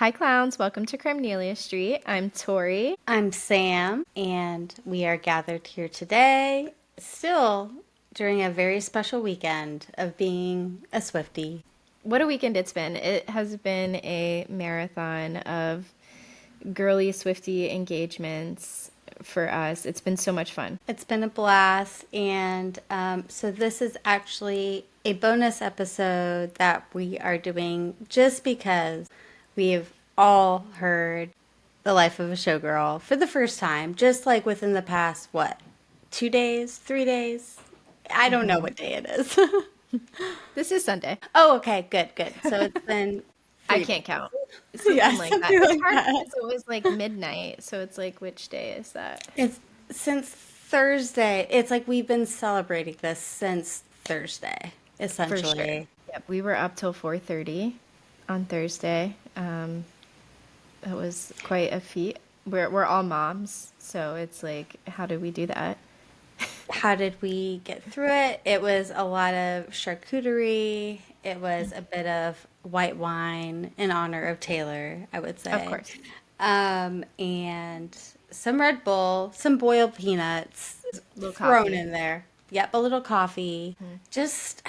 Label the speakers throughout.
Speaker 1: Hi, clowns. Welcome to Crimenelia Street. I'm Tori.
Speaker 2: I'm Sam, and we are gathered here today, still during a very special weekend of being a Swiftie.
Speaker 1: What a weekend it's been. It has been a marathon of girly Swifty engagements for us. It's been so much fun.
Speaker 2: It's been a blast, and so this is actually a bonus episode that we are doing just because we've all heard The Life of a Showgirl for the first time, just like within the past, what, 2 days, 3 days? I don't know what day it is.
Speaker 1: This is Sunday.
Speaker 2: Oh, okay, good, good. So it's been
Speaker 1: I
Speaker 2: 3 days.
Speaker 1: can't count.
Speaker 2: Yeah,
Speaker 1: Something like that.
Speaker 2: something
Speaker 1: It's
Speaker 2: like
Speaker 1: hard
Speaker 2: that.
Speaker 1: because it was like midnight. So it's like, which day is that?
Speaker 2: It's since Thursday. It's like we've been celebrating this since Thursday,
Speaker 1: For sure.
Speaker 2: essentially.
Speaker 1: Yep. We were up till 4:30 on Thursday. It was quite a feat. We're all moms, so it's like, how did we do that?
Speaker 2: How did we get through it? It was a lot of charcuterie. It was a bit of white wine in honor of Taylor, I would
Speaker 1: Of
Speaker 2: say.
Speaker 1: course.
Speaker 2: And some Red Bull, some boiled peanuts
Speaker 1: A little
Speaker 2: thrown
Speaker 1: coffee.
Speaker 2: in there. Yep, a little coffee. Just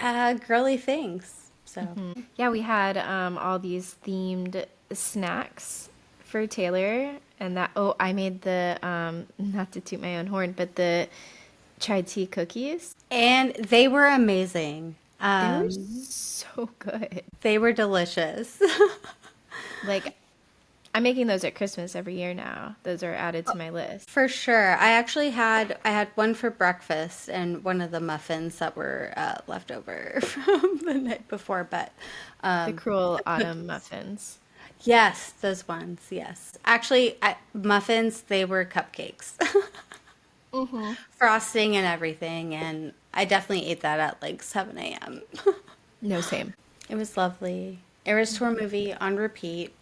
Speaker 2: girly things. So,
Speaker 1: Yeah, we had all these themed snacks for Taylor, and I made the not to toot my own horn, but the chai tea cookies.
Speaker 2: and they were amazing.
Speaker 1: They were so good.
Speaker 2: They were delicious.
Speaker 1: Like, I'm making those at Christmas every year now. Those are added to my list.
Speaker 2: For sure. I had one for breakfast and one of the muffins that were left over from the night before. But
Speaker 1: The cruel autumn muffins.
Speaker 2: yes, those ones. Yes, actually, muffins. They were cupcakes, frosting and everything, and I definitely ate that at like 7 a.m.
Speaker 1: No, same.
Speaker 2: It was lovely. It was to a movie on repeat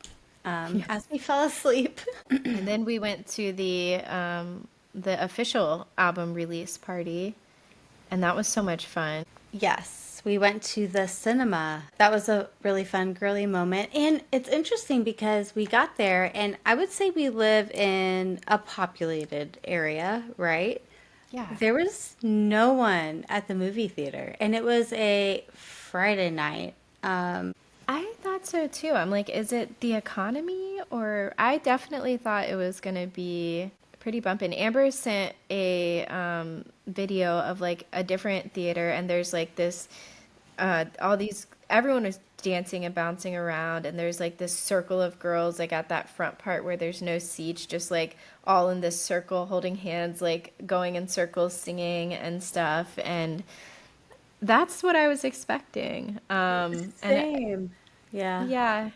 Speaker 2: as we fell asleep.
Speaker 1: And then we went to the official album release party, and that was so much fun.
Speaker 2: Yes, we went to the cinema. That was a really fun girly moment. And it's interesting because we got there, and I would say we live in a populated area, right?
Speaker 1: Yeah.
Speaker 2: There was no one at the movie theater, and it was a Friday night.
Speaker 1: I thought so too. I'm like, is it the economy? Or I definitely thought it was going to be pretty bumping. Amber sent a video of like a different theater, and there's like this, everyone was dancing and bouncing around, and there's like this circle of girls like at that front part where there's no seats, just like all in this circle holding hands, like going in circles, singing and stuff. And that's what I was expecting. And
Speaker 2: Same. Yeah.
Speaker 1: yeah.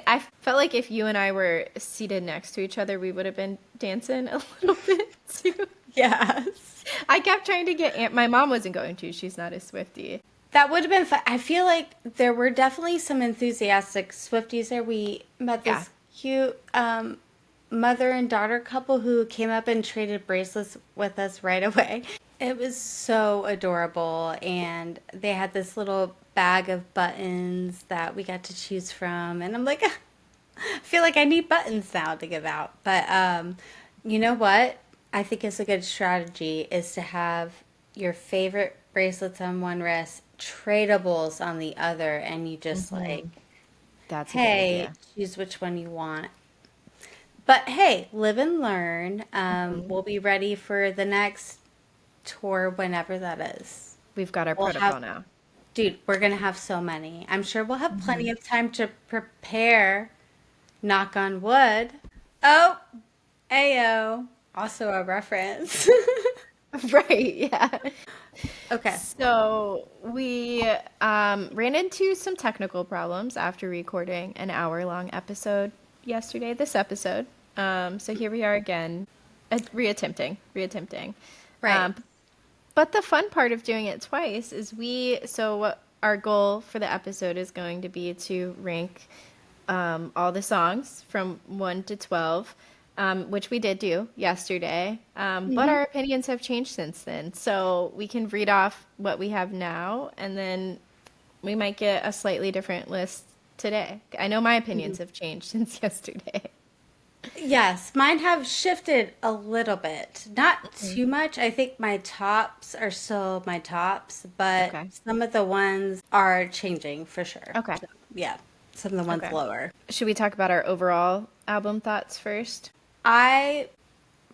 Speaker 1: I felt like if you and I were seated next to each other, we would have been dancing a little bit too.
Speaker 2: Yes.
Speaker 1: I kept trying to get my mom wasn't going to. She's not a Swiftie.
Speaker 2: That would have been fun. I feel like there were definitely some enthusiastic Swifties there. We met
Speaker 1: Yeah.
Speaker 2: this cute mother and daughter couple who came up and traded bracelets with us right away. It was so adorable, and they had this little bag of buttons that we got to choose from, and I'm like, I feel like I need buttons now to give out. But you know what? I think it's a good strategy is to have your favorite bracelets on one wrist, tradables on the other, and you just like,
Speaker 1: That's a good
Speaker 2: hey,
Speaker 1: idea.
Speaker 2: choose which one you want. But hey, live and learn. We'll be ready for the next tour whenever that is.
Speaker 1: We've got our
Speaker 2: We'll
Speaker 1: protocol
Speaker 2: have,
Speaker 1: now.
Speaker 2: dude, we're gonna have so many. I'm sure we'll have plenty of time to prepare. Knock on wood. Oh, Ayo. Also a reference.
Speaker 1: Right, yeah.
Speaker 2: Okay.
Speaker 1: So we ran into some technical problems after recording an hour-long episode yesterday, this episode. So here we are again, reattempting.
Speaker 2: Right.
Speaker 1: Um, but the fun part of doing it twice is our goal for the episode is going to be to rank all the songs from 1 to 12, which we did do yesterday. But our opinions have changed since then. So we can read off what we have now, and then we might get a slightly different list today? I know my opinions have changed since yesterday.
Speaker 2: Yes, mine have shifted a little bit. Not too much. I think my tops are still my tops, but
Speaker 1: Okay.
Speaker 2: some of the ones are changing for sure.
Speaker 1: Okay.
Speaker 2: So, yeah, some of the ones
Speaker 1: Okay.
Speaker 2: lower.
Speaker 1: Should we talk about our overall album thoughts first?
Speaker 2: I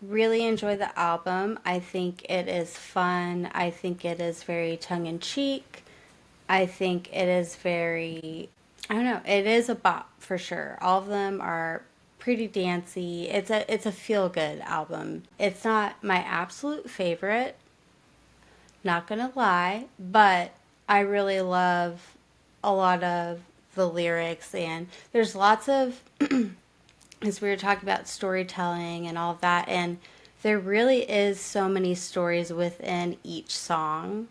Speaker 2: really enjoy the album. I think it is fun. I think it is very tongue in cheek. I think it is very, I don't know, it is a bop for sure. All of them are pretty dancey. It's a feel good album. It's not my absolute favorite, not gonna lie, but I really love a lot of the lyrics, and there's lots of, as we were talking about storytelling and all of that, and there really is so many stories within each song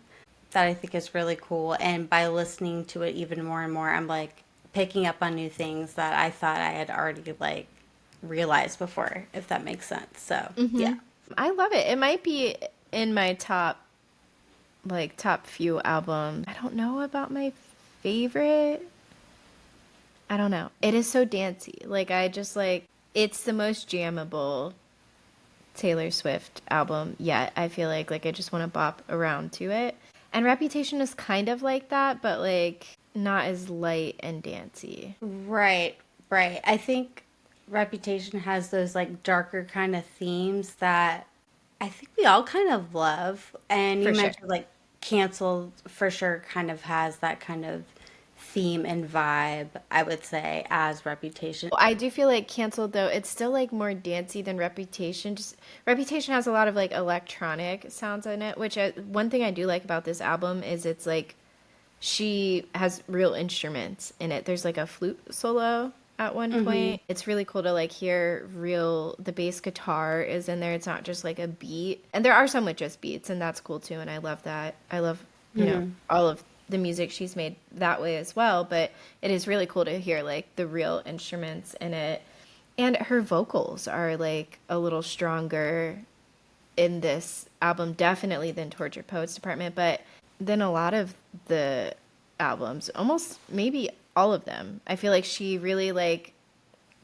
Speaker 2: that I think is really cool. And by listening to it even more and more, I'm like picking up on new things that I thought I had already like realized before, if that makes sense. So yeah.
Speaker 1: I love it. It might be in my top few albums. I don't know about my favorite. I don't know. It is so dancey. Like I just like it's the most jammable Taylor Swift album yet. I feel like I just want to bop around to it. And Reputation is kind of like that, but like not as light and dancey.
Speaker 2: Right, right. I think Reputation has those like darker kind of themes that I think we all kind of love. And you
Speaker 1: For sure.
Speaker 2: mentioned like Canceled for sure kind of has that kind of theme and vibe, I would say, as Reputation.
Speaker 1: I do feel like Canceled though, it's still like more dancey than Reputation. Just Reputation has a lot of like electronic sounds in it, which one thing I do like about this album is it's like she has real instruments in it. There's like a flute solo at one
Speaker 2: Hmm.
Speaker 1: point. It's really cool to like hear real the bass guitar is in there. It's not just like a beat. And there are some with just beats and that's cool too and I love that. I love,
Speaker 2: Hmm.
Speaker 1: all of the music she's made that way as well, but it is really cool to hear like the real instruments in it. And her vocals are like a little stronger in this album definitely than Torture Poets Department, but than a lot of the albums, almost maybe all of them. I feel like she really like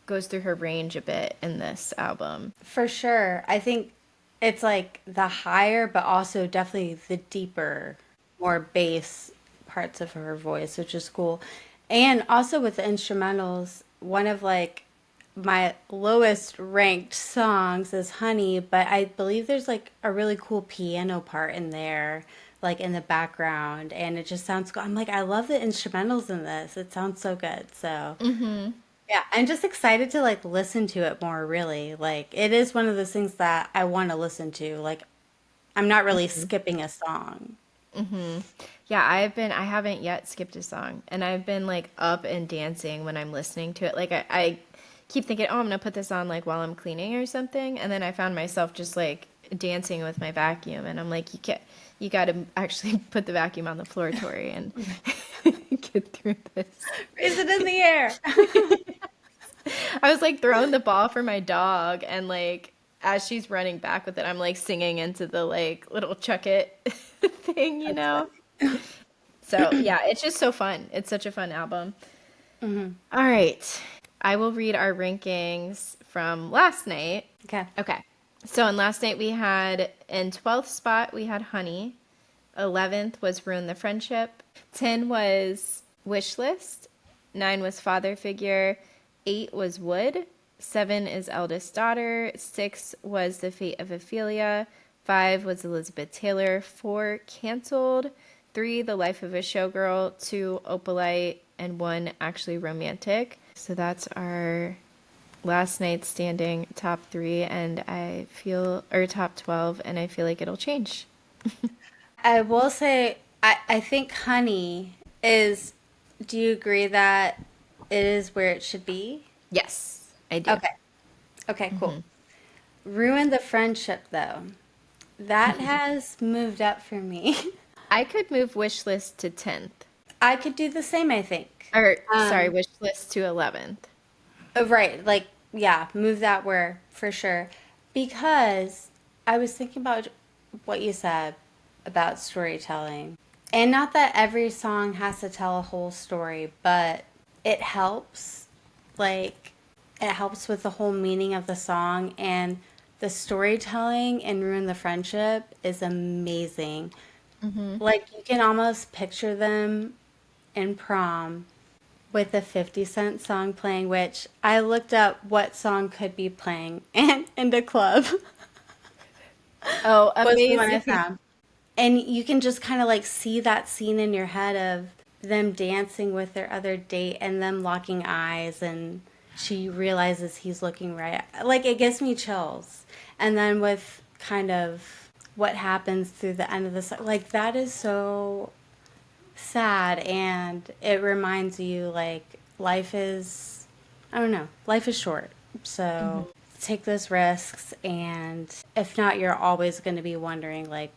Speaker 1: goes through her range a bit in this album.
Speaker 2: For sure. I think it's like the higher, but also definitely the deeper, more bass parts of her voice, which is cool. And also with the instrumentals, one of like my lowest ranked songs is Honey, but I believe there's like a really cool piano part in there, like in the background, and it just sounds cool. I'm like, I love the instrumentals in this. It sounds so good. So yeah, I'm just excited to like listen to it more, really. Like it is one of those things that I want to listen to. Like I'm not really skipping a song.
Speaker 1: Yeah, I haven't yet skipped a song, and I've been like up and dancing when I'm listening to it. Like I keep thinking, oh, I'm gonna put this on like while I'm cleaning or something, and then I found myself just like dancing with my vacuum, and I'm like, you got to actually put the vacuum on the floor, Tori, and get through this.
Speaker 2: Raise it in the air.
Speaker 1: I was like throwing the ball for my dog, and like as she's running back with it, I'm like singing into the like little chuck it thing, you
Speaker 2: That's
Speaker 1: know? So yeah, it's just so fun. It's such a fun album. All right. I will read our rankings from last night.
Speaker 2: Okay.
Speaker 1: Okay. So on last night we had in 12th spot we had Honey. 11th was Ruin the Friendship. 10 was Wish List. 9 was Father Figure. 8 was Wood. 7 is Eldest Daughter. 6 was The Fate of Ophelia. 5 was Elizabeth Taylor. 4 Canceled. 3 The Life of a Showgirl. 2 Opalite. And 1 Actually Romantic. So that's our last night's standing top 3 and I feel or top 12 and I feel like it'll change.
Speaker 2: I will say I think Honey is, do you agree that it is where it should be?
Speaker 1: Yes, I do.
Speaker 2: Okay. Okay, cool. Ruin the Friendship though. That has moved up for me.
Speaker 1: I could move wish list to 10th.
Speaker 2: I could do the same, I think.
Speaker 1: Or sorry,
Speaker 2: Um,
Speaker 1: wish list to 11th.
Speaker 2: right, like yeah, move that where for sure. Because I was thinking about what you said about storytelling. And not that every song has to tell a whole story, but it helps. Like, it helps with the whole meaning of the song, and the storytelling in Ruin the Friendship is amazing. Like, you can almost picture them in prom with the 50 Cent song playing, which I looked up what song could be playing and in the club
Speaker 1: Oh,
Speaker 2: was the one I
Speaker 1: amazing.
Speaker 2: found. And you can just kind of like see that scene in your head of them dancing with their other date and them locking eyes, and she realizes he's looking right. Like, it gives me chills. And then with kind of what happens through the end of the song, like, that is so sad, and it reminds you like life is, I don't know, life is short. So take those risks, and if not, you're always going to be wondering like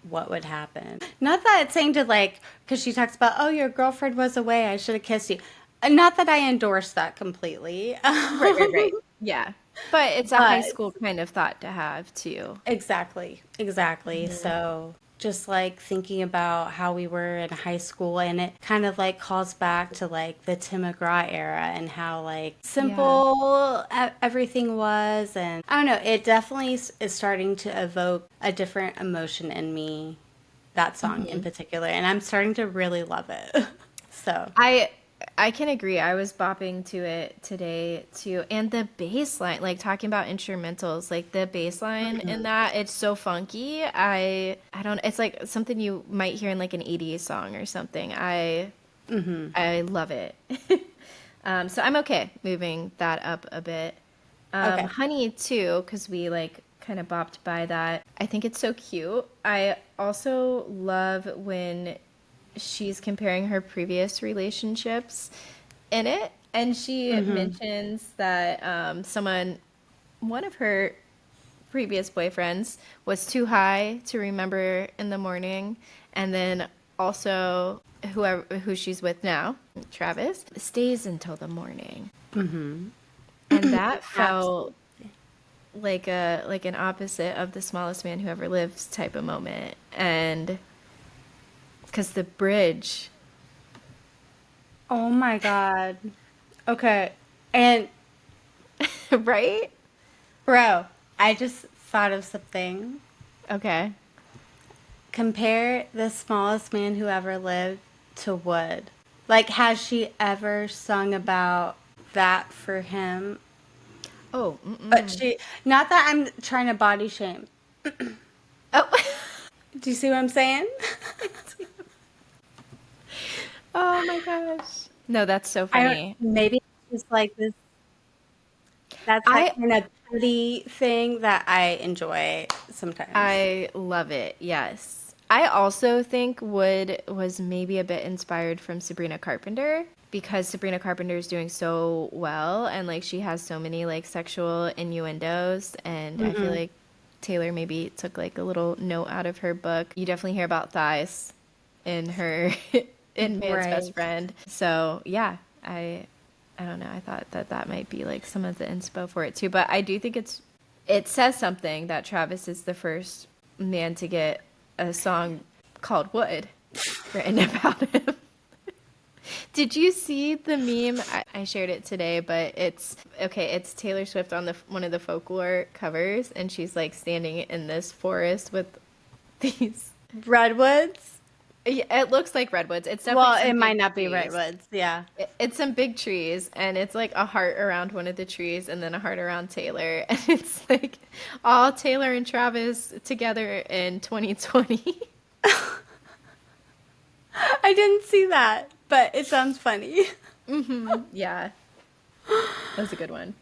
Speaker 2: what would happen. Not that it's saying to like, because she talks about, oh, your girlfriend was away, I should have kissed you. Not that I endorse that completely.
Speaker 1: Right, right, right. Yeah. But it's a high
Speaker 2: But
Speaker 1: school kind of thought to have too.
Speaker 2: exactly, exactly. So just like thinking about how we were in high school, and it kind of like calls back to like the Tim McGraw era and how like
Speaker 1: Yeah.
Speaker 2: simple everything was. And I don't know, it definitely is starting to evoke a different emotion in me, that song in particular. And I'm starting to really love it. So,
Speaker 1: I I can agree. I was bopping to it today too. And the bass line, like talking about instrumentals, like the bass line in that, it's so funky. I don't it's like something you might hear in like an 80s song or something. I love it. So I'm okay moving that up a bit.
Speaker 2: okay.
Speaker 1: Honey too, because we like kind of bopped by that. I think it's so cute. I also love when she's comparing her previous relationships in it, and she mentions that one of her previous boyfriends was too high to remember in the morning, and then also who she's with now, Travis, stays until the morning. And that felt
Speaker 2: Absolutely.
Speaker 1: like an opposite of the smallest man who ever lives type of moment. And because the bridge,
Speaker 2: Oh my God. Okay. And
Speaker 1: right?
Speaker 2: bro, I just thought of something.
Speaker 1: Okay.
Speaker 2: Compare the smallest man who ever lived to Wood. Like, has she ever sung about that for him?
Speaker 1: Oh,
Speaker 2: But
Speaker 1: mm-mm.
Speaker 2: she, not that I'm trying to body shame.
Speaker 1: Oh.
Speaker 2: Do you see what I'm saying?
Speaker 1: Oh my gosh. No, that's so
Speaker 2: I don't,
Speaker 1: funny.
Speaker 2: maybe it's just like this, that's that
Speaker 1: I
Speaker 2: kind of petty thing that I enjoy sometimes.
Speaker 1: I love it. Yes. I also think Wood was maybe a bit inspired from Sabrina Carpenter because Sabrina Carpenter is doing so well, and like she has so many like sexual innuendos, and I feel
Speaker 2: Hmm.
Speaker 1: like Taylor maybe took like a little note out of her book. You definitely hear about thighs in her in Man's Best
Speaker 2: Right.
Speaker 1: Friend. So, yeah, I don't know. I thought that that might be like some of the inspo for it too, but I do think it says something that Travis is the first man to get a song called Wood written about him. Did you see the meme? I shared it today, but it's okay. It's Taylor Swift on the one of the folklore covers, and she's like standing in this forest with these.
Speaker 2: Redwoods?
Speaker 1: Yeah, it looks like redwoods. It's definitely
Speaker 2: Well,
Speaker 1: some
Speaker 2: it
Speaker 1: big
Speaker 2: might not be
Speaker 1: trees.
Speaker 2: redwoods. Yeah.
Speaker 1: It's some big trees, and it's like a heart around one of the trees, and then a heart around Taylor, and it's like all Taylor and Travis together in 2020.
Speaker 2: I didn't see that, but it sounds funny.
Speaker 1: Yeah, that was a good one.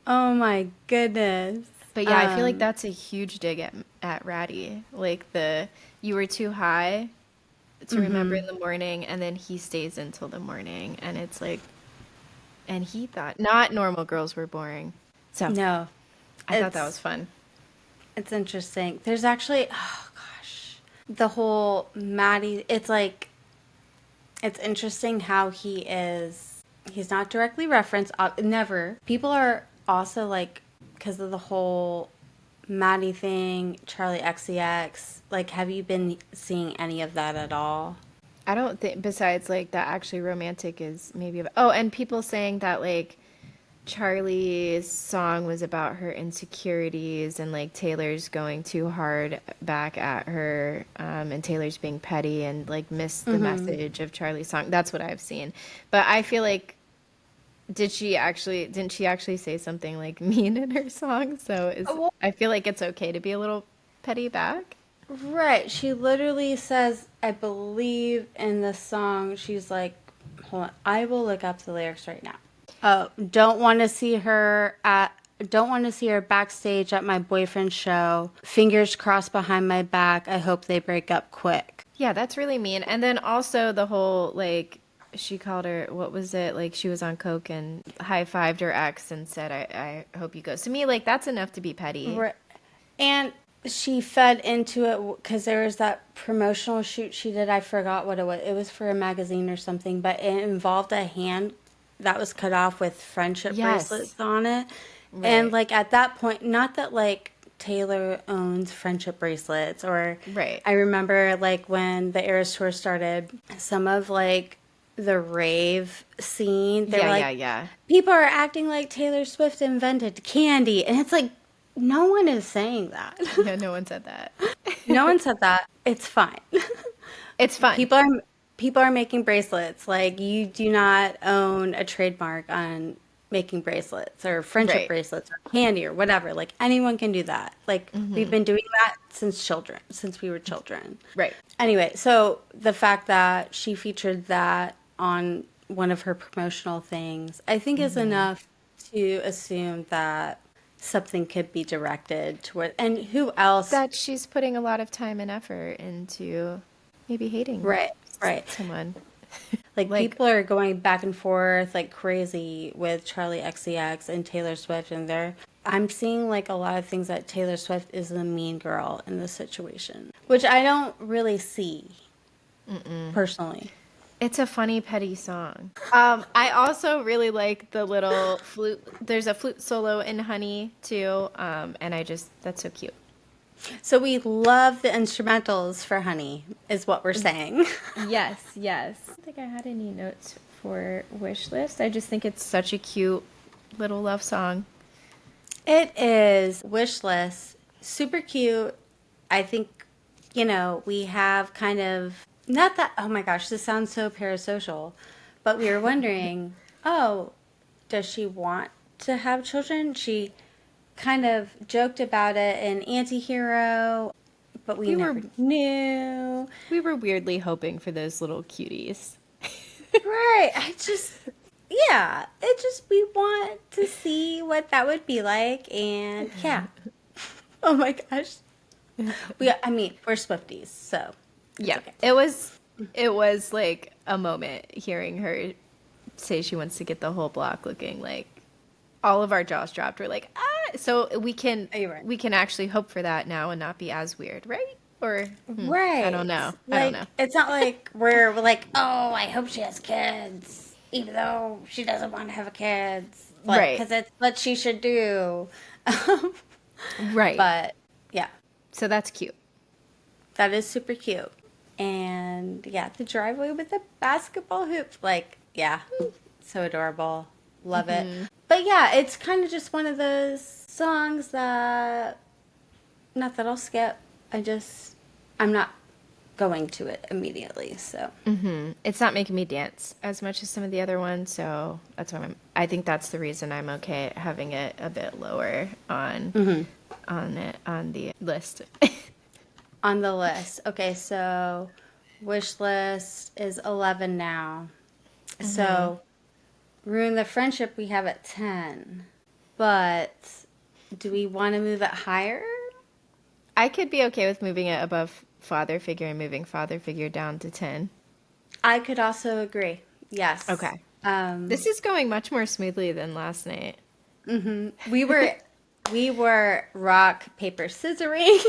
Speaker 2: Oh my goodness.
Speaker 1: But yeah, I feel like
Speaker 2: Um,
Speaker 1: that's a huge dig at Ratty. Like the you were too high to remember in the morning, and then he stays until the morning, and it's like, and he thought not normal girls were boring. So
Speaker 2: no,
Speaker 1: I thought that was
Speaker 2: it's
Speaker 1: fun.
Speaker 2: it's interesting. There's actually, oh gosh, the whole Maddie. It's like it's interesting how he is. He's not directly referenced. Never. People are also like because of the whole Maddie thing, Charlie XCX. Like, have you been seeing any of that at all?
Speaker 1: I don't think, besides like that actually romantic is maybe about, oh, and people saying that like Charlie's song was about her insecurities and like Taylor's going too hard back at her, and Taylor's being petty and like missed the message of Charlie's song. That's what I've seen. But I feel like didn't she actually say something like mean in her song? So is
Speaker 2: Well,
Speaker 1: I feel like it's okay to be a little petty back.
Speaker 2: right. She literally says, I believe in the song, she's like, hold on, I will look up the lyrics right now. Oh, don't want to see her backstage at my boyfriend's show. Fingers crossed behind my back. I hope they break up quick.
Speaker 1: Yeah, that's really mean. And then also the whole like she called her, what was it? Like she was on coke and high-fived her ex and said, I hope you go. So me, like that's enough to be petty.
Speaker 2: Right. And she fed into it because there was that promotional shoot she did. I forgot what it was. It was for a magazine or something, but it involved a hand that was cut off with friendship
Speaker 1: Yes.
Speaker 2: bracelets on it. And
Speaker 1: Right.
Speaker 2: like at that point, not that like Taylor owns friendship bracelets, or
Speaker 1: Right.
Speaker 2: I remember like when the Eras tour started, some of like the rave scene, they were
Speaker 1: Yeah,
Speaker 2: like,
Speaker 1: yeah, yeah.
Speaker 2: people are acting like Taylor Swift invented candy, and it's like no one is saying that.
Speaker 1: Yeah, no one said that.
Speaker 2: No one said that. It's fine.
Speaker 1: It's fun.
Speaker 2: People are people are making bracelets. Like you do not own a trademark on making bracelets or friendship
Speaker 1: Right.
Speaker 2: bracelets or candy or whatever. Like anyone can do that. Like we've been doing that since we were children.
Speaker 1: Right.
Speaker 2: Anyway, so the fact that she featured that on one of her promotional things, I think is enough to assume that something could be directed toward, and who else?
Speaker 1: That she's putting a lot of time and effort into maybe hating
Speaker 2: Right, right.
Speaker 1: someone.
Speaker 2: Like
Speaker 1: Like,
Speaker 2: people are going back and forth like crazy with Charlie XCX and Taylor Swift, and I'm seeing like a lot of things that Taylor Swift is the mean girl in this situation, which I don't really see personally.
Speaker 1: it's a funny, petty song. I also really like the little flute. There's a flute solo in Honey too, and that's so cute.
Speaker 2: So we love the instrumentals for Honey, is what we're saying.
Speaker 1: Yes, yes. I don't think I had any notes for Wish List. I just think it's such a cute little love song.
Speaker 2: It is Wish List, super cute. I think, we have kind of, not that, oh my gosh, this sounds so parasocial, but we were wondering, oh, does she want to have children? She kind of joked about it in Antihero, but we
Speaker 1: We
Speaker 2: never
Speaker 1: were
Speaker 2: knew.
Speaker 1: we were weirdly hoping for those little cuties.
Speaker 2: Right. We want to see what that would be like. And yeah. Oh my gosh. We're Swifties, so it's
Speaker 1: Yeah,
Speaker 2: okay.
Speaker 1: it was like a moment hearing her say she wants to get the whole block looking like all of our jaws dropped. We're like, ah, so we can
Speaker 2: Oh, you're right.
Speaker 1: we can actually hope for that now and not be as weird, right? Or
Speaker 2: Right.
Speaker 1: I don't know. I
Speaker 2: Like,
Speaker 1: don't know.
Speaker 2: it's not like we're like, oh, I hope she has kids, even though she doesn't want to have kids. Like,
Speaker 1: Right.
Speaker 2: because it's what she should do.
Speaker 1: Right.
Speaker 2: But yeah,
Speaker 1: So that's cute.
Speaker 2: that is super cute. And yeah, the driveway with the basketball hoop. Like, yeah, so adorable. Love it. But yeah, it's kind of just one of those songs that, not that I'll skip. I'm not going to it immediately. So,
Speaker 1: It's not making me dance as much as some of the other ones, so that's why I think that's the reason I'm okay having it a bit lower on the list.
Speaker 2: on the list. Okay, so wish list is 11 now. So, ruin the friendship we have at 10. But do we want to move it higher?
Speaker 1: I could be okay with moving it above father figure and moving father figure down to 10.
Speaker 2: I could also agree. Yes.
Speaker 1: Okay.
Speaker 2: Um,
Speaker 1: This is going much more smoothly than last night.
Speaker 2: we were rock paper scissoring.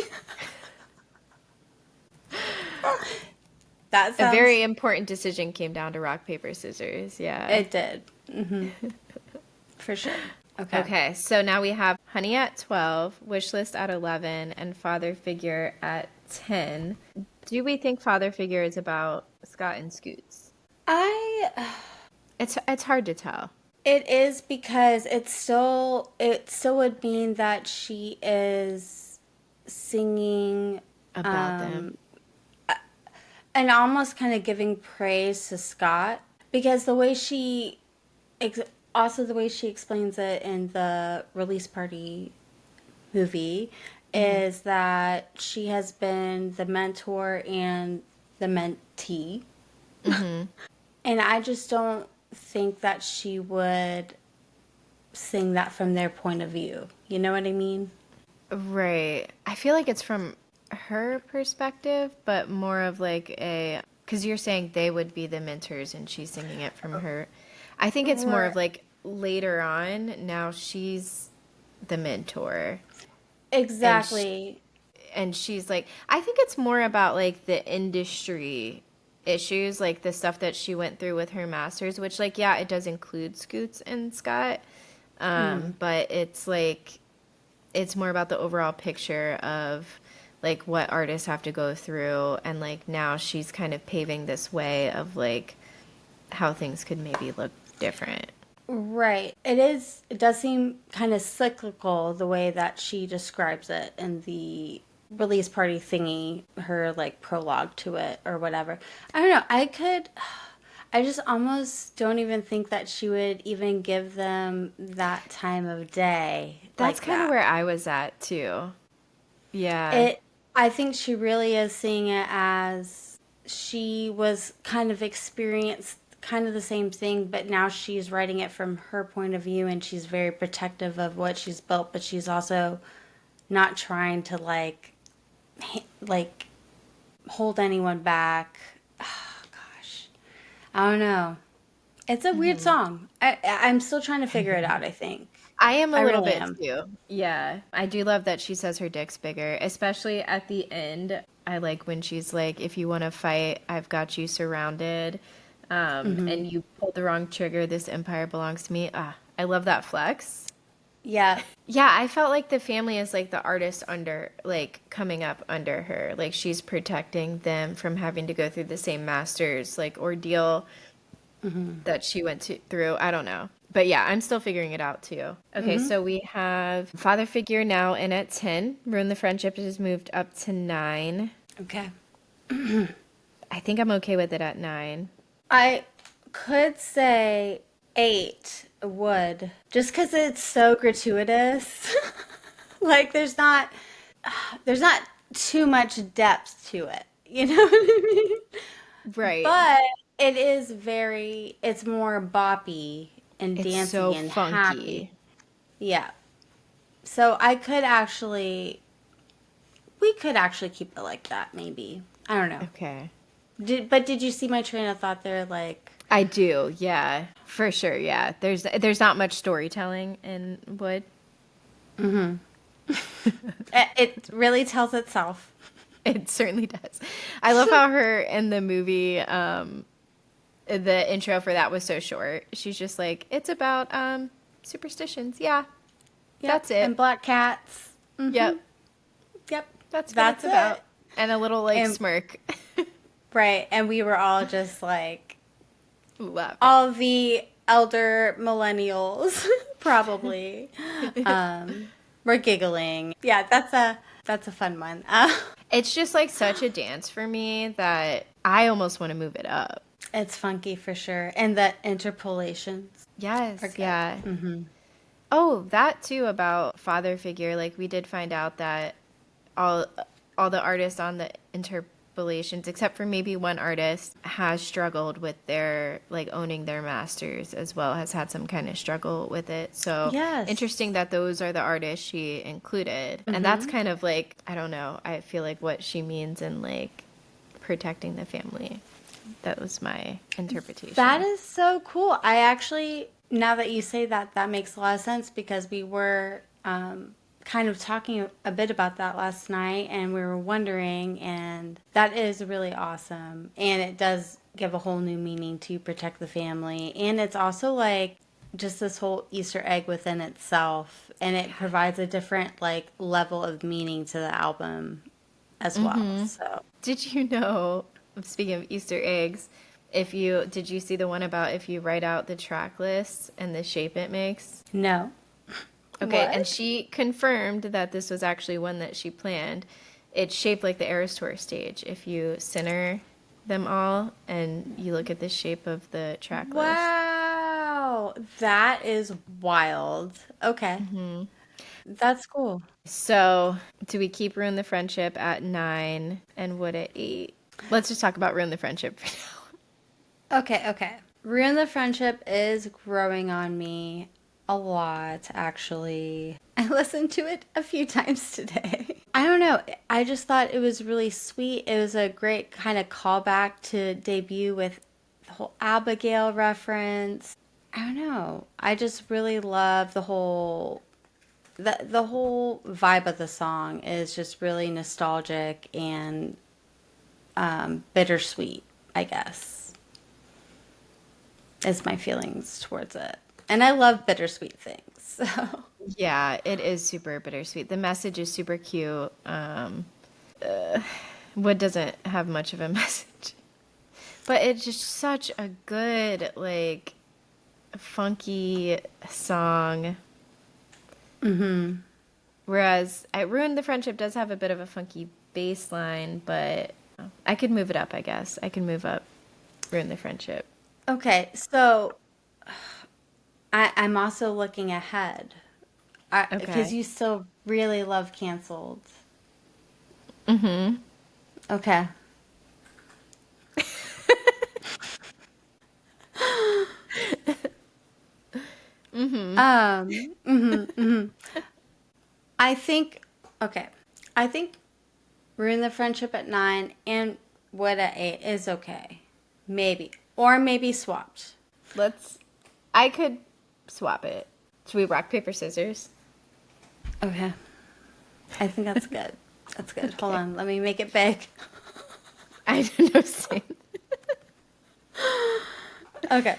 Speaker 2: That
Speaker 1: A
Speaker 2: sounds
Speaker 1: very important decision came down to rock, paper, scissors. Yeah.
Speaker 2: It did. For sure. Okay.
Speaker 1: Okay, so now we have Honey at 12, Wishlist at 11, and Father Figure at 10. Do we think Father Figure is about Scott and Scoots?
Speaker 2: I
Speaker 1: It's hard to tell.
Speaker 2: It is because it still would mean that she is singing
Speaker 1: About them.
Speaker 2: and almost kind of giving praise to Scott because ex- also the way she explains it in the release party movie is that she has been the mentor and the mentee. And I just don't think that she would sing that from their point of view. You know what I mean?
Speaker 1: Right. I feel like it's from her perspective, but more of like a, because you're saying they would be the mentors and she's singing it from her. I think it's more of
Speaker 2: Right.
Speaker 1: like later on, now she's the mentor. And
Speaker 2: Exactly.
Speaker 1: and she's like, I think it's more about like the industry issues, like the stuff that she went through with her masters, which like yeah, it does include Scoots and Scott, but it's like it's more about the overall picture of like what artists have to go through, and like now she's kind of paving this way of like how things could maybe look different.
Speaker 2: Right. It does seem kind of cyclical the way that she describes it in the release party thingy, her like prologue to it or whatever. I don't know. I just almost don't even think that she would even give them that time of day
Speaker 1: That's
Speaker 2: like
Speaker 1: kind of
Speaker 2: that.
Speaker 1: where I was at too. Yeah.
Speaker 2: It I think she really is seeing it as she was kind of experienced kind of the same thing, but now she's writing it from her point of view and she's very protective of what she's built, but she's also not trying to like hold anyone back. Oh, gosh. I don't know. It's a weird song. I'm still trying to figure it out, I think.
Speaker 1: I am a
Speaker 2: I
Speaker 1: little
Speaker 2: really
Speaker 1: bit
Speaker 2: am.
Speaker 1: too. Yeah. I do love that she says her dick's bigger, especially at the end. I like when she's like, if you want to fight, I've got you surrounded. And you pulled the wrong trigger. This empire belongs to me. Ah, I love that flex.
Speaker 2: Yeah.
Speaker 1: Yeah, I felt like the family is like the artist under, like coming up under her. Like she's protecting them from having to go through the same master's like ordeal that she went through. I don't know. But yeah, I'm still figuring it out too. Okay, so we have father figure now in at 10. Ruin the friendship has moved up to 9.
Speaker 2: Okay.
Speaker 1: I think I'm okay with it at 9.
Speaker 2: I could say 8 would, just because it's so gratuitous. Like there's not too much depth to it. You know what I mean?
Speaker 1: Right.
Speaker 2: But it's more boppy and
Speaker 1: It's so
Speaker 2: dancey and happy.
Speaker 1: funky.
Speaker 2: Yeah. So we could actually keep it like that, maybe. I don't know.
Speaker 1: Okay.
Speaker 2: But did you see my train of thought there? Like,
Speaker 1: I do. Yeah. For sure. Yeah. There's not much storytelling in Wood.
Speaker 2: it really tells itself.
Speaker 1: It certainly does. I love how her in the movie the intro for that was so short. She's just like, it's about superstitions. Yeah.
Speaker 2: Yep.
Speaker 1: That's it.
Speaker 2: And black cats.
Speaker 1: Yep.
Speaker 2: Yep.
Speaker 1: That's what
Speaker 2: That's
Speaker 1: it's about.
Speaker 2: it.
Speaker 1: And a little like
Speaker 2: And
Speaker 1: smirk.
Speaker 2: right. And we were all just like,
Speaker 1: Laughing.
Speaker 2: all the elder millennials probably were giggling. Yeah, that's a fun one.
Speaker 1: It's just like such a dance for me that I almost want to move it up.
Speaker 2: It's funky for sure, and the interpolations are
Speaker 1: Yes,
Speaker 2: good.
Speaker 1: yeah. Oh, that too about father figure. Like we did find out that all all the artists on the interpolations, except for maybe one artist, has struggled with their like owning their masters as well, has had some kind of struggle with it. So
Speaker 2: Yes.
Speaker 1: interesting that those are the artists she included. And that's kind of like, I don't know, I feel like what she means in like protecting the family. That was my interpretation.
Speaker 2: That is so cool. I actually, now that you say that, that makes a lot of sense because we were kind of talking a bit about that last night and we were wondering, and that is really awesome. And it does give a whole new meaning to protect the family. And it's also like just this whole Easter egg within itself. And it provides a different like level of meaning to the album as well. So,
Speaker 1: Did you know speaking of Easter eggs, did you see the one about if you write out the track list and the shape it makes?
Speaker 2: No.
Speaker 1: Okay, and
Speaker 2: What?
Speaker 1: she confirmed that this was actually one that she planned. It's shaped like the Eras Tour stage. If you center them all and you look at the shape of the track list.
Speaker 2: Wow. That is wild. Okay. That's cool.
Speaker 1: So, do we keep Ruin the Friendship at 9 and Wood at 8? Let's just talk about Ruin the Friendship for
Speaker 2: Okay, okay. Ruin the Friendship is growing on me a lot, actually. I listened to it a few times today. I don't know. I just thought it was really sweet. It was a great kind of callback to debut with the whole Abigail reference. I don't know. I just really love the whole vibe of the song is just really nostalgic and bittersweet, I guess, is my feelings towards it. And I love bittersweet things. So,
Speaker 1: Yeah, it is super bittersweet. The message is super cute. Wood doesn't have much of a message, but it's just such a good, like, funky song. Whereas I Ruined the Friendship does have a bit of a funky bass line, but I could move it up, I guess. I can move up Ruin the Friendship.
Speaker 2: okay, so I'm also looking ahead because
Speaker 1: Okay.
Speaker 2: you still really love Canceled. Mm-hmm. Okay. Mm-hmm. I think, okay. I think Ruin the Friendship at 9 and Wood at 8 is okay. Maybe. Or maybe swapped.
Speaker 1: I could swap it. Should we rock, paper, scissors?
Speaker 2: Okay. I think that's good. That's good. Hold
Speaker 1: Okay.
Speaker 2: on. Let me make it big.
Speaker 1: I don't know. Same.
Speaker 2: Okay.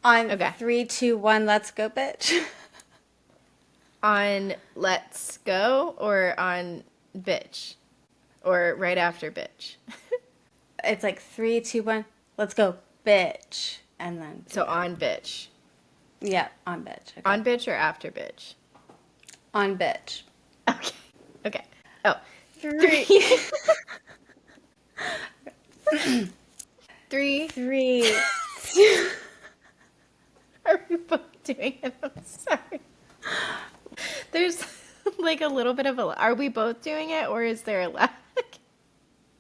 Speaker 2: On
Speaker 1: Okay.
Speaker 2: 3, 2, 1, let's go, bitch.
Speaker 1: On Let's Go or on Bitch? Or right after Bitch?
Speaker 2: It's like 3, 2, 1, let's go, bitch. And then,
Speaker 1: So on Bitch.
Speaker 2: yeah, on bitch. Okay.
Speaker 1: On Bitch or after Bitch?
Speaker 2: On bitch.
Speaker 1: Okay. Okay. Oh,
Speaker 2: 3.
Speaker 1: 3.
Speaker 2: 3, 2.
Speaker 1: Are we both doing it? I'm sorry. There's like a little bit of a. Are we both doing it or is there a lag?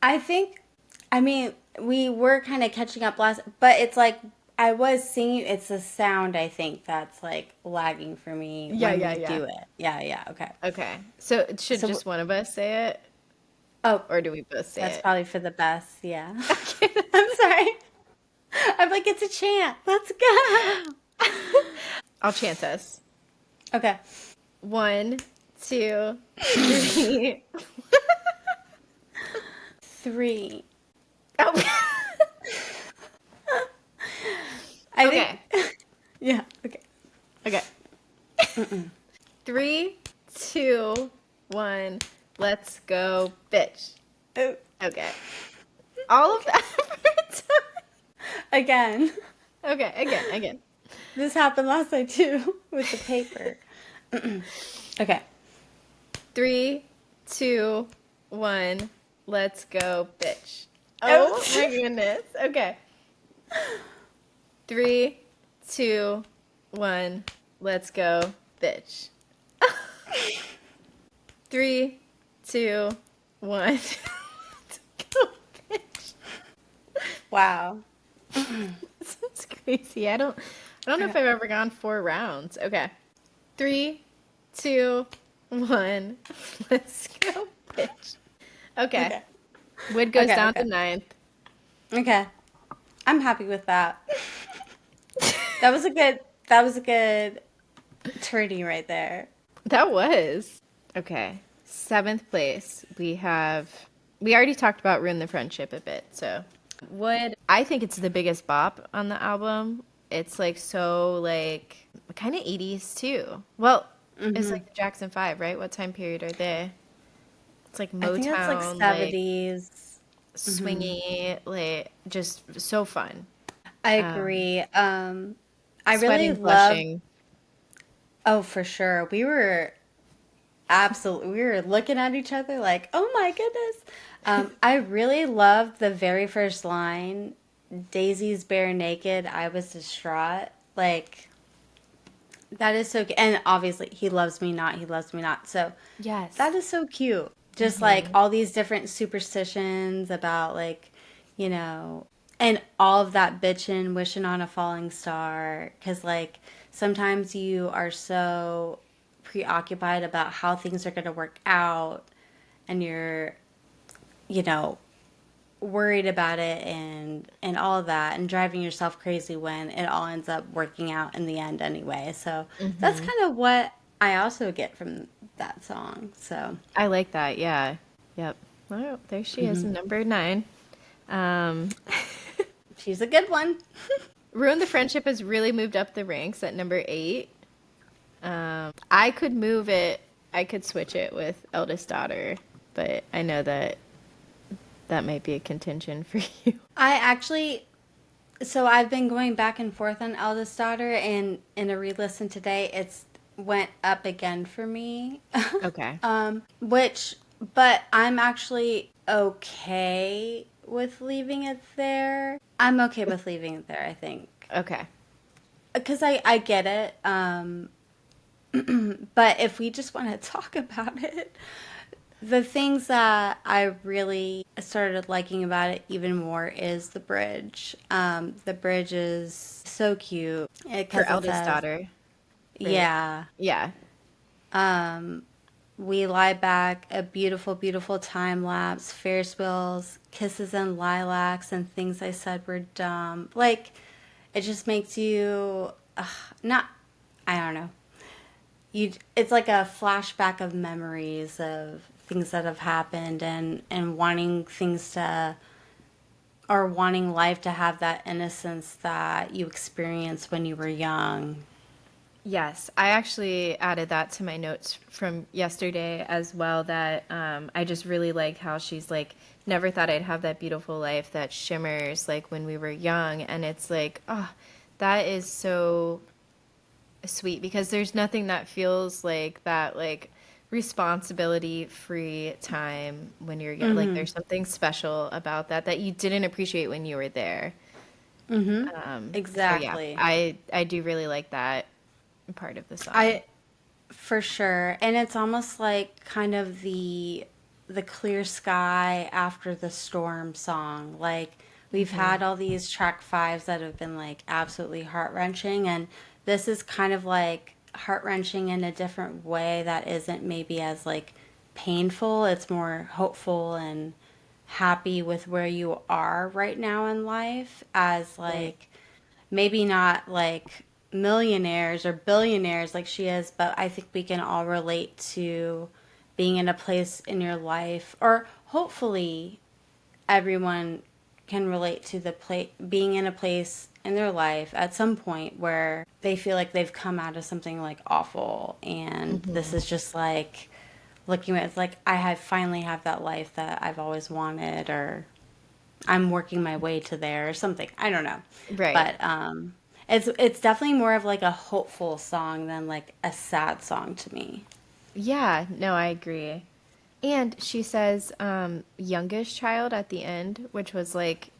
Speaker 2: I think, I mean, we were kind of catching up last, but it's like I was singing. It's the sound, I think, that's like lagging for me
Speaker 1: Yeah,
Speaker 2: when
Speaker 1: yeah,
Speaker 2: we
Speaker 1: yeah.
Speaker 2: do it. Yeah, yeah, okay.
Speaker 1: Okay. So should
Speaker 2: So,
Speaker 1: just one of us say it
Speaker 2: oh,
Speaker 1: or do we both say
Speaker 2: that's
Speaker 1: it?
Speaker 2: probably for the best. Yeah. I'm sorry. I'm like, it's a chant. Let's go.
Speaker 1: I'll chant us.
Speaker 2: Okay.
Speaker 1: 1, 2, 3.
Speaker 2: 3.
Speaker 1: Oh.
Speaker 2: I
Speaker 1: Okay.
Speaker 2: think. Yeah. Okay.
Speaker 1: Okay. 3, 2, 1. Let's go, bitch.
Speaker 2: Oh,
Speaker 1: Okay. All of that for a time.
Speaker 2: again.
Speaker 1: Okay, again.
Speaker 2: This happened last night too with the paper. Okay.
Speaker 1: 3, 2, 1. Let's go, bitch.
Speaker 2: Oh.
Speaker 1: Oh my goodness. Okay. 3, 2, 1. Let's go, bitch. 3, 2, 1. Let's go, bitch.
Speaker 2: Wow.
Speaker 1: This is crazy. I don't know if I've ever gone 4 rounds. Okay. 3, 2, 1. Let's go, bitch. Okay.
Speaker 2: Okay.
Speaker 1: Wood goes
Speaker 2: Okay,
Speaker 1: down
Speaker 2: okay.
Speaker 1: to 9th.
Speaker 2: Okay. I'm happy with that. That was a good turning right there.
Speaker 1: That was. Okay. 7th place. We already talked about Ruin the Friendship a bit, so I think it's the biggest bop on the album. It's like so like kind of 80s too. Well, it's like the Jackson 5, right? What time period are they? It's like
Speaker 2: I think it's like
Speaker 1: Motown, like
Speaker 2: 70s.
Speaker 1: swingy, like just so fun.
Speaker 2: I
Speaker 1: Um,
Speaker 2: agree. I really
Speaker 1: Sweating,
Speaker 2: love,
Speaker 1: blushing.
Speaker 2: oh, for sure. We were looking at each other like, oh my goodness. I really loved the very first line, Daisy's bare naked, I was distraught. Like, that is so, and obviously, he loves me not, he loves me not. So, that
Speaker 1: Yes.
Speaker 2: is so cute. Just like
Speaker 1: Hmm.
Speaker 2: all these different superstitions about like, you know, and all of that bitchin' wishing on a falling star. Cause like sometimes you are so preoccupied about how things are going to work out and you're, you know, worried about it and all of that and driving yourself crazy when it all ends up working out in the end anyway. So that's
Speaker 1: Hmm.
Speaker 2: kind of what I also get from that song. So
Speaker 1: I like that. Yeah. Yep. Oh, there she is, number 9. Um,
Speaker 2: she's a good one.
Speaker 1: Ruin the Friendship has really moved up the ranks at number 8. I could move it. I could switch it with Eldest Daughter, but I know that that might be a contention for you.
Speaker 2: I actually, so I've been going back and forth on Eldest Daughter, and in a re-listen today, it's went up again for me.
Speaker 1: Okay.
Speaker 2: Which, but I'm actually okay with leaving it there. I'm okay with leaving it there, I think.
Speaker 1: Okay.
Speaker 2: Because I get it. But if we just want to talk about it, the things that I really started liking about it even more is the bridge. The bridge is so cute
Speaker 1: For
Speaker 2: because it
Speaker 1: Eldest
Speaker 2: says,
Speaker 1: Daughter, right?
Speaker 2: yeah,
Speaker 1: Yeah.
Speaker 2: we lie back, a beautiful, beautiful time lapse, Ferris wheels, kisses and lilacs, and things I said were dumb. Like, it just makes you, not, I don't know. It's like a flashback of memories of things that have happened and wanting things to or wanting life to have that innocence that you experienced when you were young.
Speaker 1: Yes, I actually added that to my notes from yesterday as well. That I just really like how she's like, never thought I'd have that beautiful life that shimmers like when we were young. And it's like, oh, that is so sweet because there's nothing that feels like that, like responsibility free time when you're young. Like
Speaker 2: Mm-hmm.
Speaker 1: there's something special about that that you didn't appreciate when you were there.
Speaker 2: Mm-hmm.
Speaker 1: So yeah,
Speaker 2: Exactly.
Speaker 1: I do really like that part of the song.
Speaker 2: I For sure. And it's almost like kind of the clear sky after the storm song. Like we've had all these track fives that have been like absolutely heart-wrenching and this is kind of like heart-wrenching in a different way that isn't maybe as like painful. It's more hopeful and happy with where you are right now in life as
Speaker 1: Right.
Speaker 2: like maybe not like millionaires or billionaires like she is, but I think we can all relate to being in a place in your life, or hopefully everyone can relate to being in a place in their life at some point where they feel like they've come out of something like awful and this
Speaker 1: Hmm.
Speaker 2: is just like looking at it's like I have finally have that life that I've always wanted or I'm working my way to there or something. I don't know.
Speaker 1: Right.
Speaker 2: But it's definitely more of like a hopeful song than like a sad song to me.
Speaker 1: Yeah, no, I agree. And she says youngest child at the end, which was like